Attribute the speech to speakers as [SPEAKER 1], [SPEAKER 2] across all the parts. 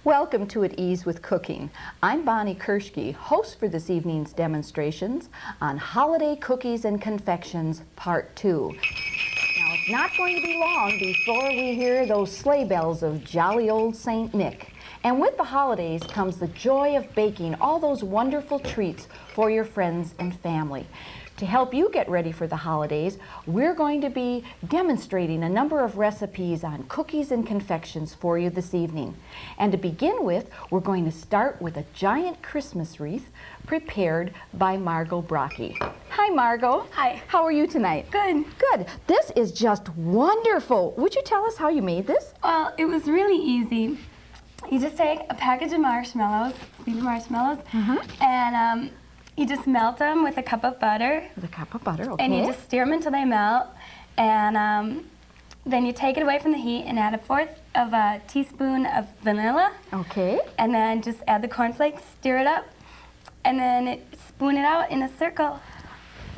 [SPEAKER 1] Welcome to At Ease with Cooking. I'm Bonnie Kershke, host for this evening's demonstrations on Holiday Cookies and Confections Part 2. Now, it's not going to be long before we hear those sleigh bells of jolly old Saint Nick. And with the holidays comes the joy of baking all those wonderful treats for your friends and family. To help you get ready for the holidays, we're going to be demonstrating a number of recipes on cookies and confections for you this evening. And to begin with, we're going to start with a giant Christmas wreath prepared by Margot Brocky. Hi, Margot.
[SPEAKER 2] Hi.
[SPEAKER 1] How are you tonight?
[SPEAKER 2] Good.
[SPEAKER 1] Good. This is just wonderful. Would you tell us how you made this?
[SPEAKER 2] Well, it was really easy. You just take a package of marshmallows, seeded marshmallows, and you just melt them with a cup of butter.
[SPEAKER 1] With a cup of butter, okay.
[SPEAKER 2] And you just stir them until they melt. And then you take it away from the heat and add a fourth of a teaspoon of vanilla.
[SPEAKER 1] Okay.
[SPEAKER 2] And then just add the cornflakes, stir it up, and then spoon it out in a circle.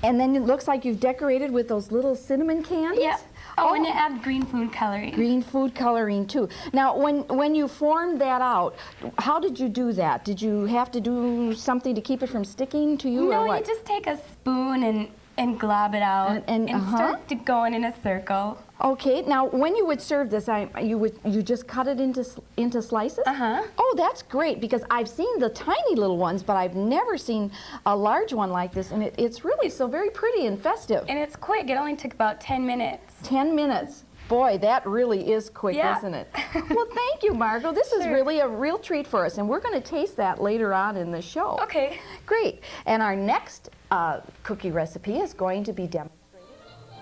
[SPEAKER 1] And then it looks like you've decorated with those little cinnamon candies?
[SPEAKER 2] Yep. Oh, and you add green food coloring.
[SPEAKER 1] Green food coloring too. Now, when you formed that out, how did you do that? Did you have to do something to keep it from sticking to you,
[SPEAKER 2] No,
[SPEAKER 1] or what?
[SPEAKER 2] you just take a spoon and glob it out and start going in a circle.
[SPEAKER 1] Okay. Now, when you would serve this, you just cut it into slices? Oh, that's great, because I've seen the tiny little ones, but I've never seen a large one like this, and it's really so very pretty and festive.
[SPEAKER 2] And it's quick. It only took about 10 minutes.
[SPEAKER 1] 10 minutes. Boy, that really is quick,
[SPEAKER 2] Yeah.
[SPEAKER 1] isn't it? Well, thank you, Margot. This is really a real treat for us, and we're going to taste that later on in the show.
[SPEAKER 2] Okay.
[SPEAKER 1] Great. And our next cookie recipe is going to be demonstrated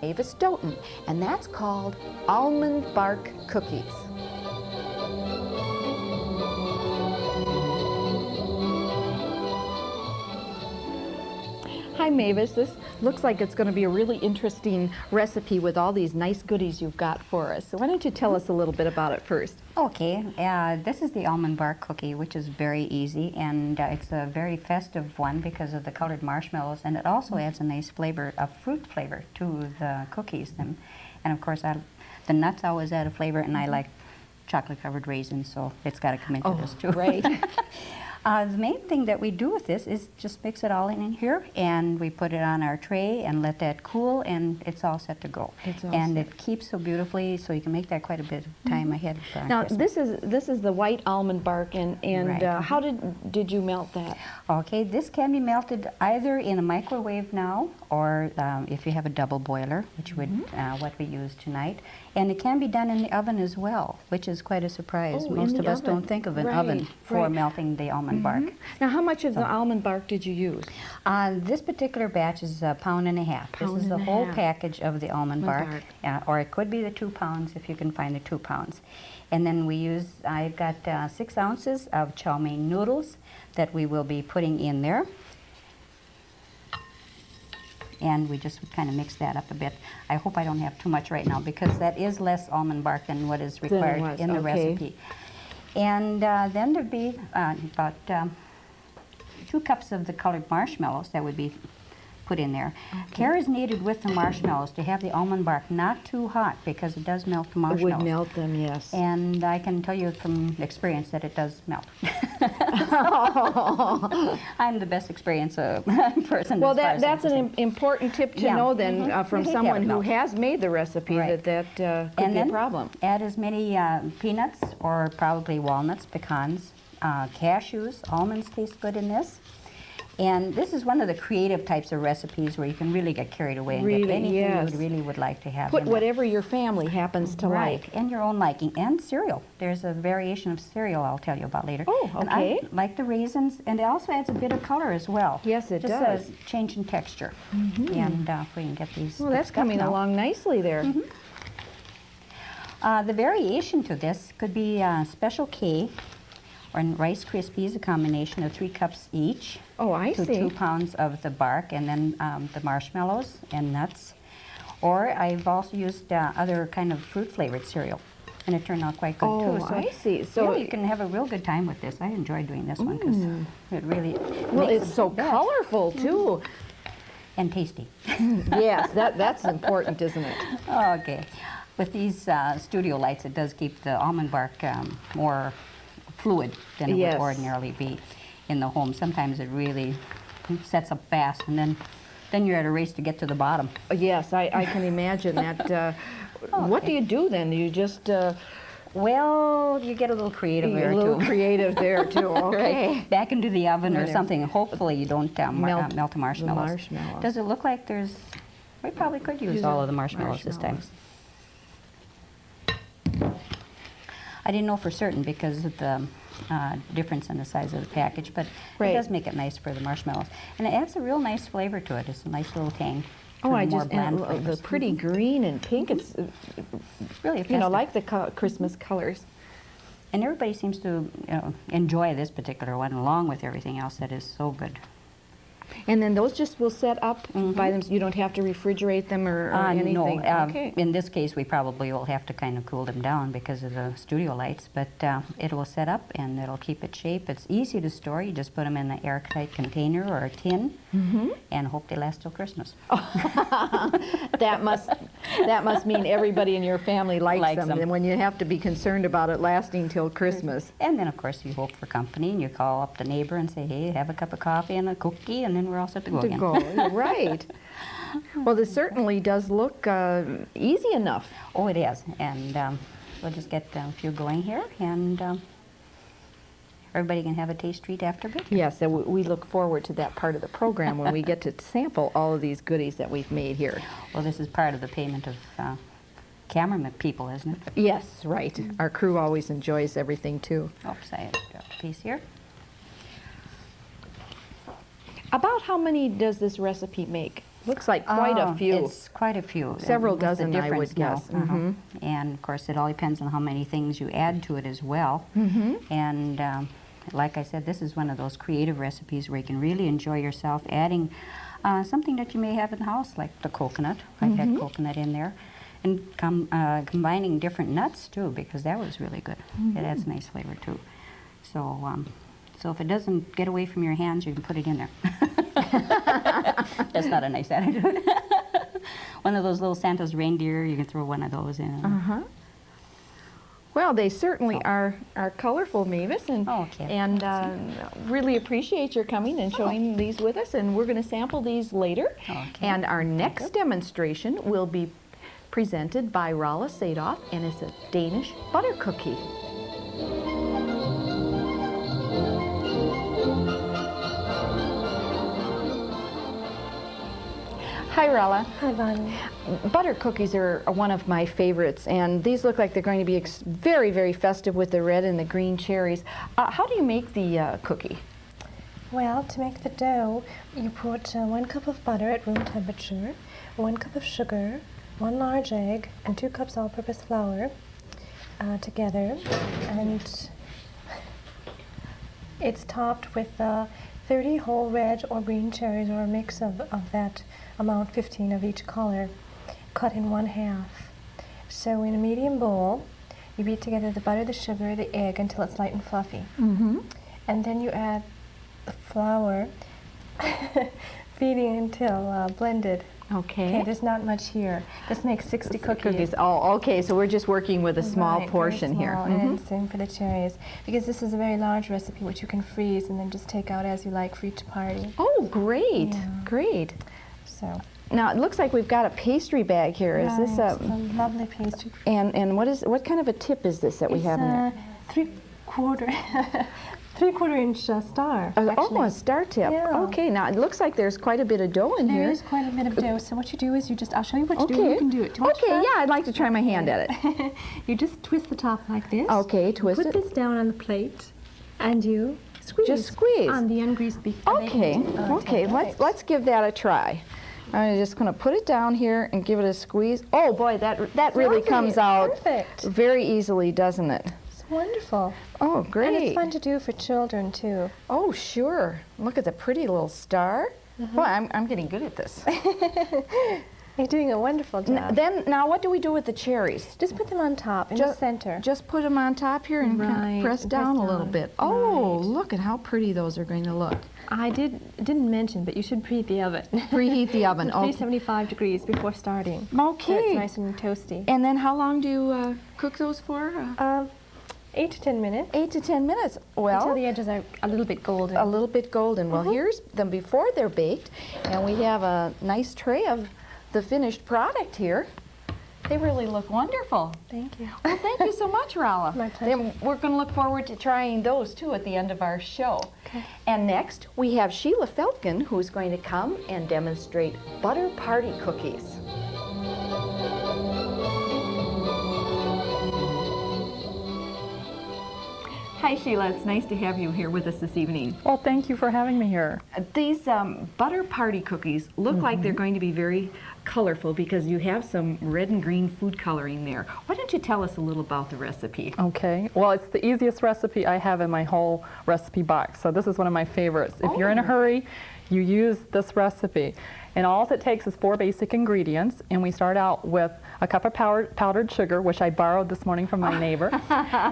[SPEAKER 1] by Mavis Doughton, and that's called almond bark cookies. Hi, Mavis. This looks like it's going to be a really interesting recipe with all these nice goodies you've got for us. So why don't you tell us a little bit about it first?
[SPEAKER 3] Okay, this is the almond bark cookie, which is very easy, and it's a very festive one because of the colored marshmallows, and it also adds a nice flavor, a fruit flavor to the cookies. And of course, the nuts always add a flavor, and I like chocolate-covered raisins, so it's got to come into this too.
[SPEAKER 1] Right.
[SPEAKER 3] The main thing that we do with this is just mix it all in here, and we put it on our tray and let that cool, and it's all set to go. And it keeps so beautifully, so you can make that quite a bit of time ahead of
[SPEAKER 1] Now,
[SPEAKER 3] Christmas.
[SPEAKER 1] this is the white almond bark, and
[SPEAKER 3] Right.
[SPEAKER 1] How did you melt that?
[SPEAKER 3] Okay, this can be melted either in a microwave now, or if you have a double boiler, which would what we use tonight. And it can be done in the oven as well, which is quite a surprise.
[SPEAKER 1] Oh,
[SPEAKER 3] Most
[SPEAKER 1] in
[SPEAKER 3] of
[SPEAKER 1] the
[SPEAKER 3] us
[SPEAKER 1] oven.
[SPEAKER 3] don't think of an
[SPEAKER 1] Right,
[SPEAKER 3] oven for
[SPEAKER 1] right.
[SPEAKER 3] melting the almond bark.
[SPEAKER 1] Now, how much of the almond bark did you use?
[SPEAKER 3] This particular batch is 1.5 pounds. This is the whole package of the almond bark. Or it could be the 2 pounds if you can find the 2 pounds. And then I've got 6 ounces of chow mein noodles that we will be putting in there. And we just kind of mix that up a bit. I hope I don't have too much right now, because that is less almond bark than what is required in the recipe. And then there'd be about 2 cups of the colored marshmallows that would be put in there. Care is needed with the marshmallows to have the almond bark not too hot, because it does melt the marshmallows.
[SPEAKER 1] It would melt them, yes.
[SPEAKER 3] And I can tell you from experience that it does melt. I'm the best experience person.
[SPEAKER 1] Well, that's an important tip to know then from someone who has made the recipe, that could be a problem.
[SPEAKER 3] Add as many peanuts, or probably walnuts, pecans, cashews. Almonds taste good in this. And this is one of the creative types of recipes where you can really get carried away and get anything you really would like to have.
[SPEAKER 1] Put whatever your family happens to like.
[SPEAKER 3] And your own liking. And cereal. There's a variation of cereal I'll tell you about later.
[SPEAKER 1] Oh, okay.
[SPEAKER 3] And I like the raisins, and it also adds a bit of color as well.
[SPEAKER 1] Yes, it does.
[SPEAKER 3] Just a change in texture. And if we can get these.
[SPEAKER 1] Well, that's coming along nicely there.
[SPEAKER 3] The variation to this could be Special K, or Rice Krispies, a combination of 3 cups each.
[SPEAKER 1] Oh, I see.
[SPEAKER 3] 2 pounds of the bark, and then the marshmallows and nuts. Or I've also used other kind of fruit-flavored cereal, and it turned out quite good too.
[SPEAKER 1] Oh, I see. So
[SPEAKER 3] yeah, you can have a real good time with this. I enjoy doing this one because it really
[SPEAKER 1] it's so colorful too.
[SPEAKER 3] And tasty.
[SPEAKER 1] Yes, that's important, isn't it?
[SPEAKER 3] Okay. With these studio lights, it does keep the almond bark more fluid than it
[SPEAKER 1] Yes.
[SPEAKER 3] would ordinarily be in the home. Sometimes it really sets up fast, and then you're at a race to get to the bottom.
[SPEAKER 1] Yes, I can imagine that. What do you do then? You just
[SPEAKER 3] Well, you get a little creative there,
[SPEAKER 1] a little
[SPEAKER 3] too.
[SPEAKER 1] creative there too. Okay.
[SPEAKER 3] Right. Back into the oven or
[SPEAKER 1] Whatever.
[SPEAKER 3] something. Hopefully you don't melt the marshmallows.
[SPEAKER 1] marshmallows.
[SPEAKER 3] Does it look like there's... We probably could use all of the marshmallows this time. I didn't know for certain because of the difference in the size of the package, but
[SPEAKER 1] Right.
[SPEAKER 3] it does make it nice for the marshmallows. And it adds a real nice flavor to it. It's a nice little tang.
[SPEAKER 1] Oh,
[SPEAKER 3] for
[SPEAKER 1] I
[SPEAKER 3] more
[SPEAKER 1] just
[SPEAKER 3] bland
[SPEAKER 1] and the
[SPEAKER 3] flavors.
[SPEAKER 1] pretty green and pink. It's
[SPEAKER 3] Really
[SPEAKER 1] you know,
[SPEAKER 3] festive.
[SPEAKER 1] like the Christmas colors.
[SPEAKER 3] And everybody seems to enjoy this particular one along with everything else that is so good.
[SPEAKER 1] And then those just will set up by them. You don't have to refrigerate them or anything.
[SPEAKER 3] No,
[SPEAKER 1] Okay.
[SPEAKER 3] in this case we probably will have to kind of cool them down because of the studio lights, but it will set up and it'll keep its shape. It's easy to store. You just put them in an airtight container or a tin and hope they last till Christmas.
[SPEAKER 1] That must mean everybody in your family likes them. And when you have to be concerned about it lasting till Christmas.
[SPEAKER 3] And then, of course, you hope for company, and you call up the neighbor and say, hey, have a cup of coffee and a cookie, and then we're all set to go again.
[SPEAKER 1] Right. Well, this certainly does look easy enough.
[SPEAKER 3] Oh, it is. And we'll just get a few going here, and everybody can have a taste treat after bit.
[SPEAKER 1] Yes, so we look forward to that part of the program when we get to sample all of these goodies that we've made here.
[SPEAKER 3] Well, this is part of the payment of cameraman people, isn't it?
[SPEAKER 1] Yes, right. Our crew always enjoys everything, too.
[SPEAKER 3] Oops, I had a piece here.
[SPEAKER 1] About how many does this recipe make? Looks like quite a few.
[SPEAKER 3] It's quite a few.
[SPEAKER 1] Several
[SPEAKER 3] With the
[SPEAKER 1] dozen, I
[SPEAKER 3] difference
[SPEAKER 1] would guess.
[SPEAKER 3] now. And of course, it all depends on how many things you add to it as well. And like I said, this is one of those creative recipes where you can really enjoy yourself adding something that you may have in the house, like the coconut. I've had coconut in there. And combining different nuts, too, because that was really good. It adds nice flavor, too. So, so if it doesn't get away from your hands, you can put it in there. That's not a nice attitude. One of those little Santa's reindeer, you can throw one of those in.
[SPEAKER 1] Well, they certainly are colorful, Mavis, and
[SPEAKER 3] Okay.
[SPEAKER 1] and really appreciate your coming and showing these with us. And we're going to sample these later.
[SPEAKER 3] Okay.
[SPEAKER 1] And our next demonstration will be presented by Rolla Sadoff, and it's a Danish butter cookie. Hi, Rolla.
[SPEAKER 2] Hi, Bonnie.
[SPEAKER 1] Butter cookies are one of my favorites, and these look like they're going to be very, very festive with the red and the green cherries. How do you make the cookie?
[SPEAKER 4] Well, to make the dough, you put 1 cup of butter at room temperature, 1 cup of sugar, 1 large egg, and 2 cups all-purpose flour together, and it's topped with 30 whole red or green cherries, or a mix of that amount, 15 of each color, cut in 1/2. So in a medium bowl, you beat together the butter, the sugar, the egg until it's light and fluffy. And then you add the flour, beating until blended. Okay, there's not much here. This makes 60 cookies.
[SPEAKER 1] Oh, okay, so we're just working with a small
[SPEAKER 4] Right,
[SPEAKER 1] portion
[SPEAKER 4] very
[SPEAKER 1] here.
[SPEAKER 4] small, and same for the cherries. Because this is a very large recipe which you can freeze and then just take out as you like for each party.
[SPEAKER 1] Oh, great,
[SPEAKER 4] Yeah.
[SPEAKER 1] great.
[SPEAKER 4] So,
[SPEAKER 1] Now, it looks like we've got a pastry bag here. Is this
[SPEAKER 4] right, it's a lovely pastry.
[SPEAKER 1] and what kind of a tip is this that we have in there?
[SPEAKER 4] Three-quarter 3/4 inch star.
[SPEAKER 1] Oh,
[SPEAKER 4] actually.
[SPEAKER 1] a star tip.
[SPEAKER 4] Yeah.
[SPEAKER 1] Okay, now it looks like there's quite a bit of dough in
[SPEAKER 4] There
[SPEAKER 1] here.
[SPEAKER 4] is quite a bit of dough. So what you do is I'll show you what to do.
[SPEAKER 1] Okay.
[SPEAKER 4] You can do it. Do you want to
[SPEAKER 1] Okay,
[SPEAKER 4] try?
[SPEAKER 1] yeah, I'd like to try my hand at it.
[SPEAKER 4] You just twist the top like this.
[SPEAKER 1] Okay, twist
[SPEAKER 4] Put
[SPEAKER 1] it.
[SPEAKER 4] this down on the plate, and you squeeze.
[SPEAKER 1] Just squeeze.
[SPEAKER 4] on the ungreased beef.
[SPEAKER 1] Okay, okay,
[SPEAKER 4] right.
[SPEAKER 1] let's give that a try. I'm just going to put it down here and give it a squeeze. Oh boy, that really
[SPEAKER 4] lovely.
[SPEAKER 1] comes
[SPEAKER 4] It's
[SPEAKER 1] out
[SPEAKER 4] perfect.
[SPEAKER 1] very easily, doesn't it?
[SPEAKER 4] It's wonderful.
[SPEAKER 1] Oh, great.
[SPEAKER 4] And it's fun to do for children too.
[SPEAKER 1] Oh, sure. Look at the pretty little star.
[SPEAKER 4] Mm-hmm.
[SPEAKER 1] Boy, I'm getting good at this.
[SPEAKER 4] You're doing a wonderful job.
[SPEAKER 1] Now what do we do with the cherries?
[SPEAKER 4] Just put them on top in the center.
[SPEAKER 1] Just put them on top here and kind of
[SPEAKER 4] Right,
[SPEAKER 1] press
[SPEAKER 4] and
[SPEAKER 1] down
[SPEAKER 4] press
[SPEAKER 1] a little
[SPEAKER 4] down.
[SPEAKER 1] bit. Oh,
[SPEAKER 4] Right.
[SPEAKER 1] look at how pretty those are going to look.
[SPEAKER 4] I didn't mention, but you should preheat the oven.
[SPEAKER 1] Preheat the oven. Okay.
[SPEAKER 4] 375 degrees before starting. So
[SPEAKER 1] Okay.
[SPEAKER 4] it's nice and toasty.
[SPEAKER 1] And then how long do you cook those for?
[SPEAKER 4] 8 to 10 minutes.
[SPEAKER 1] 8 to 10 minutes. Well,
[SPEAKER 4] Until the edges are a little bit golden.
[SPEAKER 1] a little bit golden. Well, here's them before they're baked, and we have a nice tray of the finished product here. They really look wonderful.
[SPEAKER 4] Thank you.
[SPEAKER 1] Well, thank you so much, Rala.
[SPEAKER 4] My pleasure.
[SPEAKER 1] Then we're going to look forward to trying those too at the end of our show.
[SPEAKER 4] Okay.
[SPEAKER 1] And next, we have Sheila Feltgen, who's going to come and demonstrate butter party cookies. Hi, Sheila. It's nice to have you here with us this evening.
[SPEAKER 5] Well, thank you for having me here.
[SPEAKER 1] These butter party cookies look like they're going to be very colorful because you have some red and green food coloring there. Why don't you tell us a little about the recipe?
[SPEAKER 5] Okay. Well, it's the easiest recipe I have in my whole recipe box. So this is one of my favorites. If you're in a hurry, you use this recipe. And all it takes is 4 basic ingredients. And we start out with a cup of powdered sugar, which I borrowed this morning from my neighbor,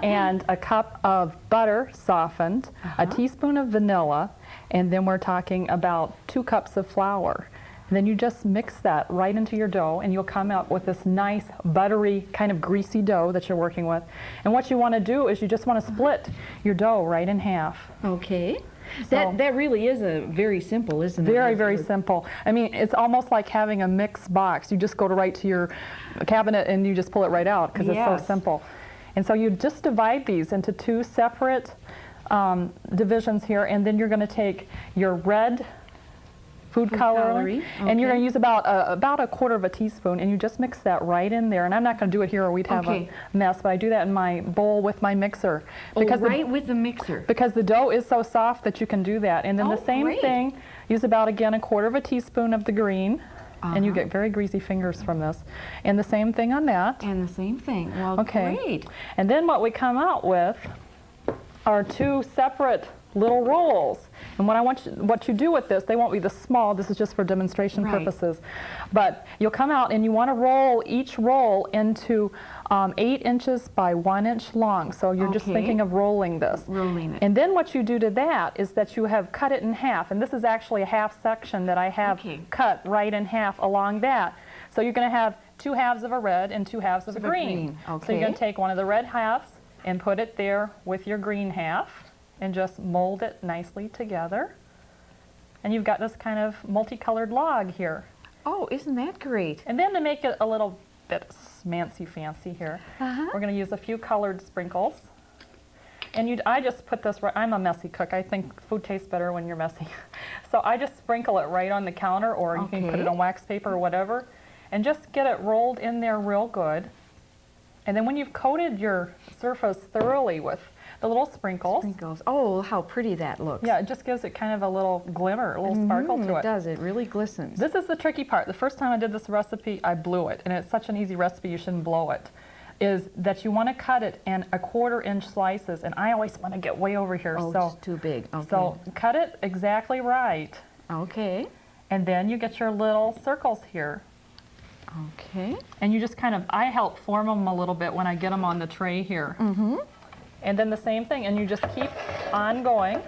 [SPEAKER 5] and a cup of butter softened, a teaspoon of vanilla, and then we're talking about 2 cups of flour. And then you just mix that right into your dough, and you'll come out with this nice buttery kind of greasy dough that you're working with. And what you want to do is you just want to split your dough right in half.
[SPEAKER 1] Okay.
[SPEAKER 5] So-
[SPEAKER 1] That really is a very simple, isn't it?
[SPEAKER 5] Very, very simple. I mean, it's almost like having a mix box. You just go right to your cabinet and you just pull it right out because it's so
[SPEAKER 1] Yes.
[SPEAKER 5] simple. And so you just divide these into 2 separate divisions here, and then you're going to take your red food coloring, and you're going to use about a quarter of a teaspoon, and you just mix that right in there. And I'm not going to do it here or we'd have a mess, but I do that in my bowl with my mixer.
[SPEAKER 1] Because with the mixer.
[SPEAKER 5] Because the dough is so soft that you can do that. And then the same
[SPEAKER 1] great.
[SPEAKER 5] thing, use about, again, a quarter of a teaspoon of the green, and you get very greasy fingers from this. And the same thing on that.
[SPEAKER 1] And the same thing. Well,
[SPEAKER 5] Okay.
[SPEAKER 1] great.
[SPEAKER 5] And then what we come out with are 2 separate little rolls. And what you do with this, they won't be this small, this is just for demonstration purposes. But you'll come out and you want to roll each roll into 8 inches by 1 inch long. So you're just thinking of rolling this.
[SPEAKER 1] Rolling it.
[SPEAKER 5] And then what you do to that is that you have cut it in half. And this is actually a half section that I have cut right in half along that. So you're going to have 2 halves of a red and 2 halves of a green. So you're going to take one of the red halves and put it there with your green half, and just mold it nicely together. And you've got this kind of multicolored log here.
[SPEAKER 1] Oh, isn't that great?
[SPEAKER 5] And then to make it a little bit fancy here, we're going to use a few colored sprinkles. And I just put this right, I'm a messy cook. I think food tastes better when you're messy. So I just sprinkle it right on the counter, or you can put it on wax paper or whatever, and just get it rolled in there real good. And then when you've coated your surface thoroughly with the little sprinkles.
[SPEAKER 1] Oh, how pretty that looks.
[SPEAKER 5] Yeah, it just gives it kind of a little glimmer, a little sparkle to it.
[SPEAKER 1] It does. It really glistens.
[SPEAKER 5] This is the tricky part. The first time I did this recipe, I blew it. And it's such an easy recipe, you shouldn't blow it. Is that you want to cut it in 1/4 inch slices. And I always want to get way over here.
[SPEAKER 1] Oh,
[SPEAKER 5] so
[SPEAKER 1] it's too big. Okay.
[SPEAKER 5] So cut it exactly right.
[SPEAKER 1] Okay.
[SPEAKER 5] And then you get your little circles here.
[SPEAKER 1] Okay.
[SPEAKER 5] And you just kind of, I help form them a little bit when I get them on the tray here. Mm-hmm. And then the same thing, and you just keep on going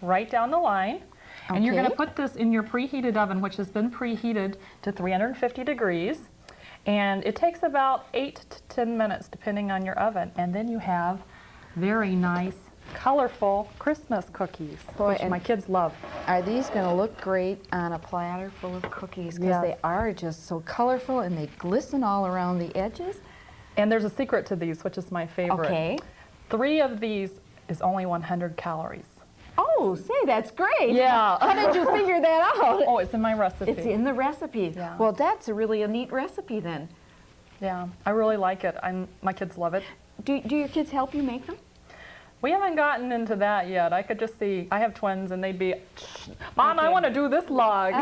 [SPEAKER 5] right down the line. And you're going to put this in your preheated oven, which has been preheated to 350 degrees. And it takes about 8 to 10 minutes, depending on your oven. And then you have very nice, colorful Christmas cookies, which my kids love.
[SPEAKER 1] Are these going to look great on a platter full of cookies? Because they are just so colorful and they glisten all around the edges.
[SPEAKER 5] And there's a secret to these, which is my favorite.
[SPEAKER 1] Okay.
[SPEAKER 5] 3 of these is only 100 calories.
[SPEAKER 1] Oh, say, that's great.
[SPEAKER 5] Yeah.
[SPEAKER 1] How did you figure that out?
[SPEAKER 5] Oh, it's in my recipe.
[SPEAKER 1] It's in the recipe.
[SPEAKER 5] Yeah.
[SPEAKER 1] Well, that's really a neat recipe then.
[SPEAKER 5] Yeah, I really like it. My kids love it.
[SPEAKER 1] Do your kids help you make them?
[SPEAKER 5] We haven't gotten into that yet. I could just see, I have twins and they'd be, Mom, I want to do this log.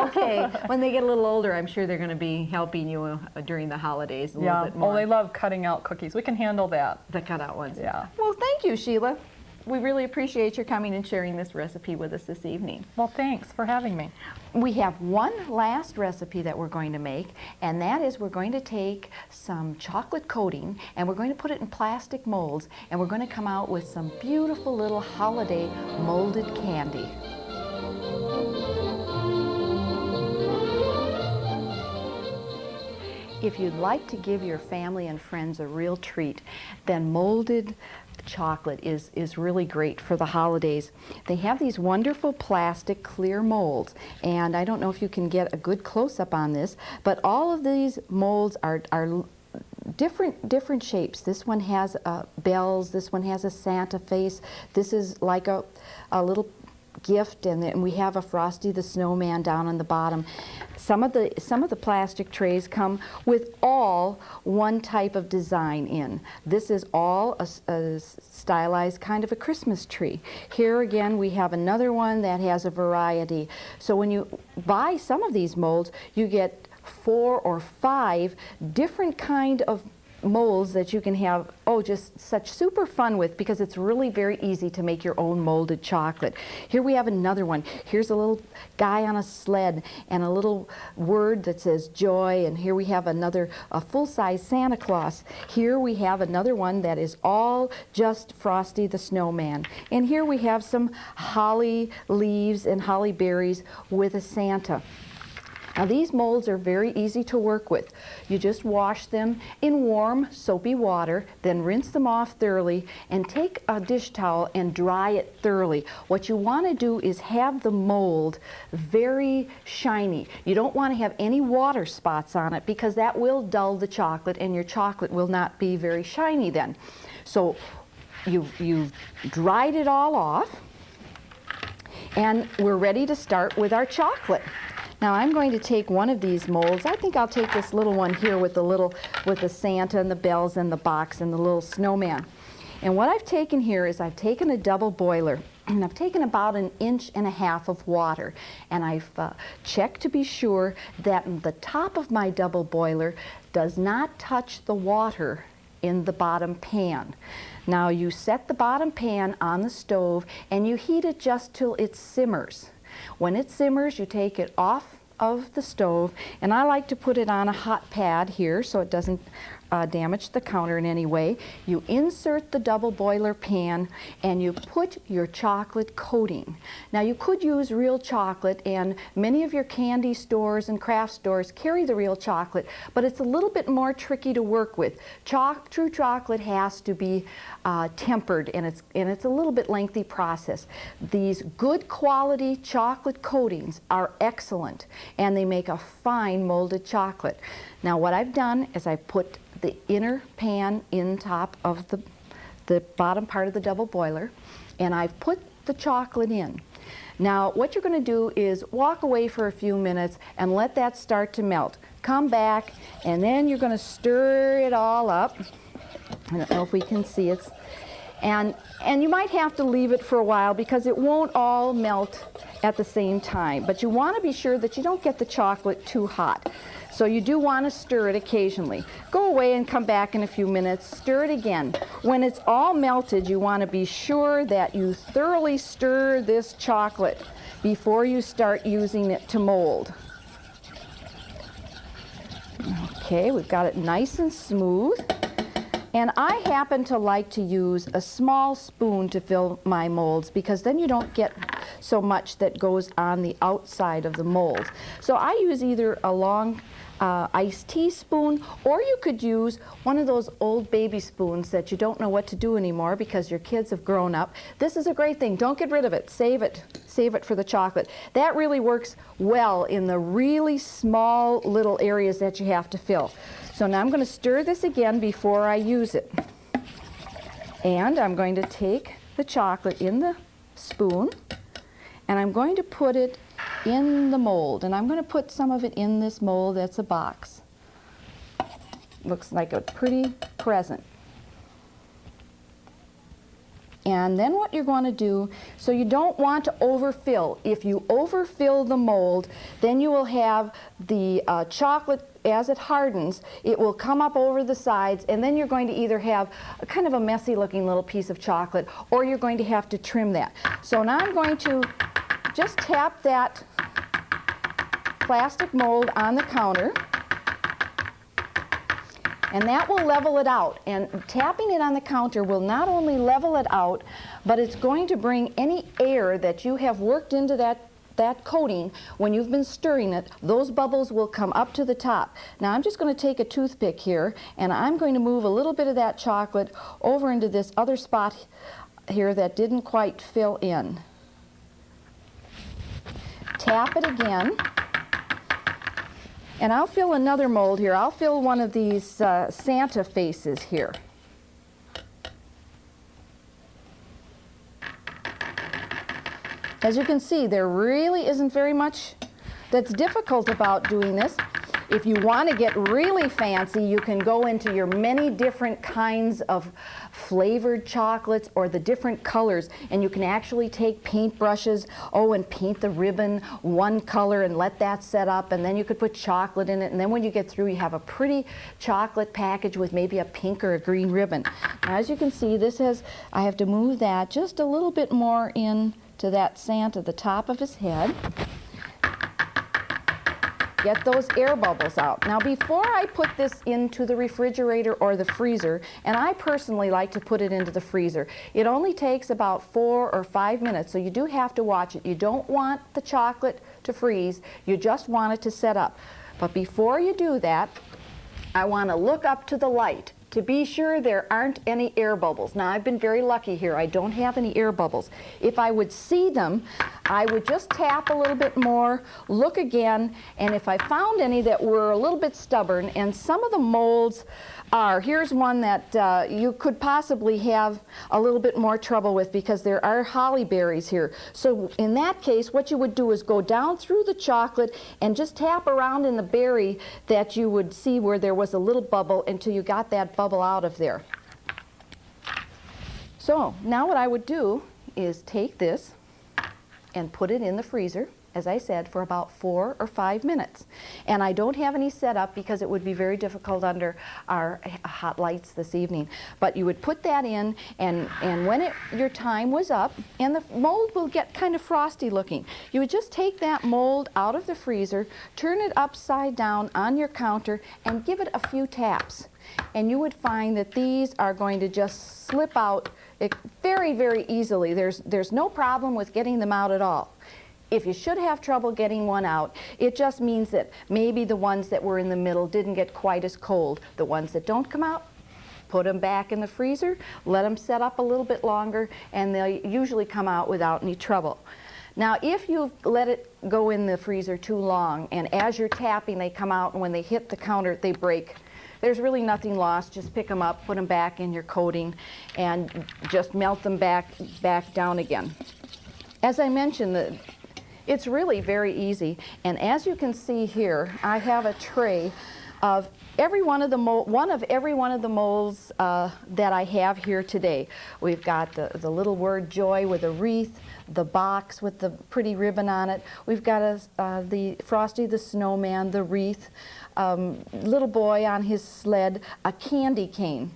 [SPEAKER 1] Okay. When they get a little older, I'm sure they're going to be helping you during the holidays a little bit more.
[SPEAKER 5] Oh, they love cutting out cookies. We can handle that.
[SPEAKER 1] The cutout ones.
[SPEAKER 5] Yeah.
[SPEAKER 1] Well, thank you, Sheila. We really appreciate your coming and sharing this recipe with us this evening.
[SPEAKER 5] Well, thanks for having me.
[SPEAKER 1] We have one last recipe that we're going to make, and that is we're going to take some chocolate coating and we're going to put it in plastic molds, and we're going to come out with some beautiful little holiday molded candy. If you'd like to give your family and friends a real treat, then molded chocolate is really great for the holidays. They have these wonderful plastic clear molds, and I don't know if you can get a good close-up on this, but all of these molds are different shapes. This one has bells, this one has a Santa face, this is like a little gift, and then we have a Frosty the Snowman down on the bottom. Some of the plastic trays come with all one type of design in. This is all a stylized kind of a Christmas tree. Here again we have another one that has a variety. So when you buy some of these molds, you get 4 or 5 different kind of molds that you can have, just such super fun with, because it's really very easy to make your own molded chocolate. Here we have another one. Here's a little guy on a sled and a little word that says joy, and here we have another, a full-size Santa Claus. Here we have another one that is all just Frosty the Snowman. And here we have some holly leaves and holly berries with a Santa. Now these molds are very easy to work with. You just wash them in warm, soapy water, then rinse them off thoroughly, and take a dish towel and dry it thoroughly. What you want to do is have the mold very shiny. You don't want to have any water spots on it, because that will dull the chocolate and your chocolate will not be very shiny then. So you've dried it all off, and we're ready to start with our chocolate. Now I'm going to take one of these molds. I think I'll take this little one here with the Santa and the bells and the box and the little snowman. And what I've taken here is I've taken a double boiler, and I've taken about 1.5 inches of water, and I've checked to be sure that the top of my double boiler does not touch the water in the bottom pan. Now you set the bottom pan on the stove and you heat it just till it simmers. When it simmers, you take it off of the stove, and I like to put it on a hot pad here so it doesn't damage the counter in any way. You insert the double boiler pan and you put your chocolate coating. Now you could use real chocolate, and many of your candy stores and craft stores carry the real chocolate, but it's a little bit more tricky to work with. True chocolate has to be tempered, and it's a little bit lengthy process. These good quality chocolate coatings are excellent, and they make a fine molded chocolate. Now what I've done is I put the inner pan in top of the bottom part of the double boiler, and I've put the chocolate in. Now what you're going to do is walk away for a few minutes and let that start to melt. Come back, and then you're going to stir it all up. I don't know if we can see it. And you might have to leave it for a while because it won't all melt at the same time. But you want to be sure that you don't get the chocolate too hot. So you do want to stir it occasionally. Go away and come back in a few minutes, stir it again. When it's all melted, you want to be sure that you thoroughly stir this chocolate before you start using it to mold. Okay, we've got it nice and smooth. And I happen to like to use a small spoon to fill my molds, because then you don't get so much that goes on the outside of the mold. So I use either a long iced tea spoon, or you could use one of those old baby spoons that you don't know what to do anymore because your kids have grown up. This is a great thing. Don't get rid of it. Save it. Save it for the chocolate. That really works well in the really small little areas that you have to fill. So now I'm going to stir this again before I use it. And I'm going to take the chocolate in the spoon, and I'm going to put it in the mold. And I'm going to put some of it in this mold that's a box. Looks like a pretty present. And then what you're going to do, so you don't want to overfill. If you overfill the mold, then you will have the chocolate, as it hardens, it will come up over the sides, and then you're going to either have a kind of a messy looking little piece of chocolate, or you're going to have to trim that. So now I'm going to just tap that plastic mold on the counter, and that will level it out. And tapping it on the counter will not only level it out, but it's going to bring any air that you have worked into that that coating, when you've been stirring it, those bubbles will come up to the top. Now I'm just going to take a toothpick here, and I'm going to move a little bit of that chocolate over into this other spot here that didn't quite fill in. Tap it again. And I'll fill another mold here. I'll fill one of these Santa faces here. As you can see, there really isn't very much that's difficult about doing this. If you want to get really fancy, you can go into your many different kinds of flavored chocolates or the different colors, and you can actually take paint brushes, and paint the ribbon one color and let that set up, and then you could put chocolate in it, and then when you get through, you have a pretty chocolate package with maybe a pink or a green ribbon. Now, as you can see, I have to move that just a little bit more in to that Santa, the top of his head. Get those air bubbles out. Now before I put this into the refrigerator or the freezer, and I personally like to put it into the freezer, it only takes about 4 or 5 minutes, so you do have to watch it. You don't want the chocolate to freeze, you just want it to set up. But before you do that, I want to look up to the light to be sure there aren't any air bubbles. Now I've been very lucky here, I don't have any air bubbles. If I would see them, I would just tap a little bit more, look again, and if I found any that were a little bit stubborn, and some of the molds here's one that you could possibly have a little bit more trouble with because there are holly berries here. So in that case, what you would do is go down through the chocolate and just tap around in the berry that you would see where there was a little bubble until you got that bubble out of there. So now what I would do is take this and put it in the freezer, as I said, for about 4 or 5 minutes. And I don't have any set up because it would be very difficult under our hot lights this evening. But you would put that in, and when your time was up, and the mold will get kind of frosty looking, you would just take that mold out of the freezer, turn it upside down on your counter, and give it a few taps. And you would find that these are going to just slip out very, very easily. There's no problem with getting them out at all. If you should have trouble getting one out, it just means that maybe the ones that were in the middle didn't get quite as cold. The ones that don't come out, put them back in the freezer, let them set up a little bit longer, and they'll usually come out without any trouble. Now, if you've let it go in the freezer too long, and as you're tapping, they come out, and when they hit the counter, they break, there's really nothing lost. Just pick them up, put them back in your coating, and just melt them back down again. As I mentioned, it's really very easy, and as you can see here, I have a tray of every one of the molds that I have here today. We've got the little word joy with a wreath, the box with the pretty ribbon on it. We've got the Frosty the Snowman, the wreath, little boy on his sled, a candy cane.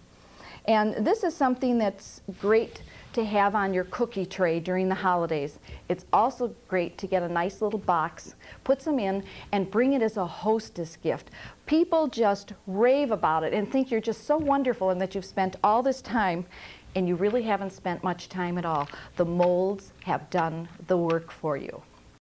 [SPEAKER 1] And this is something that's great to have on your cookie tray during the holidays. It's also great to get a nice little box, put some in, and bring it as a hostess gift. People just rave about it and think you're just so wonderful and that you've spent all this time, and you really haven't spent much time at all. The molds have done the work for you.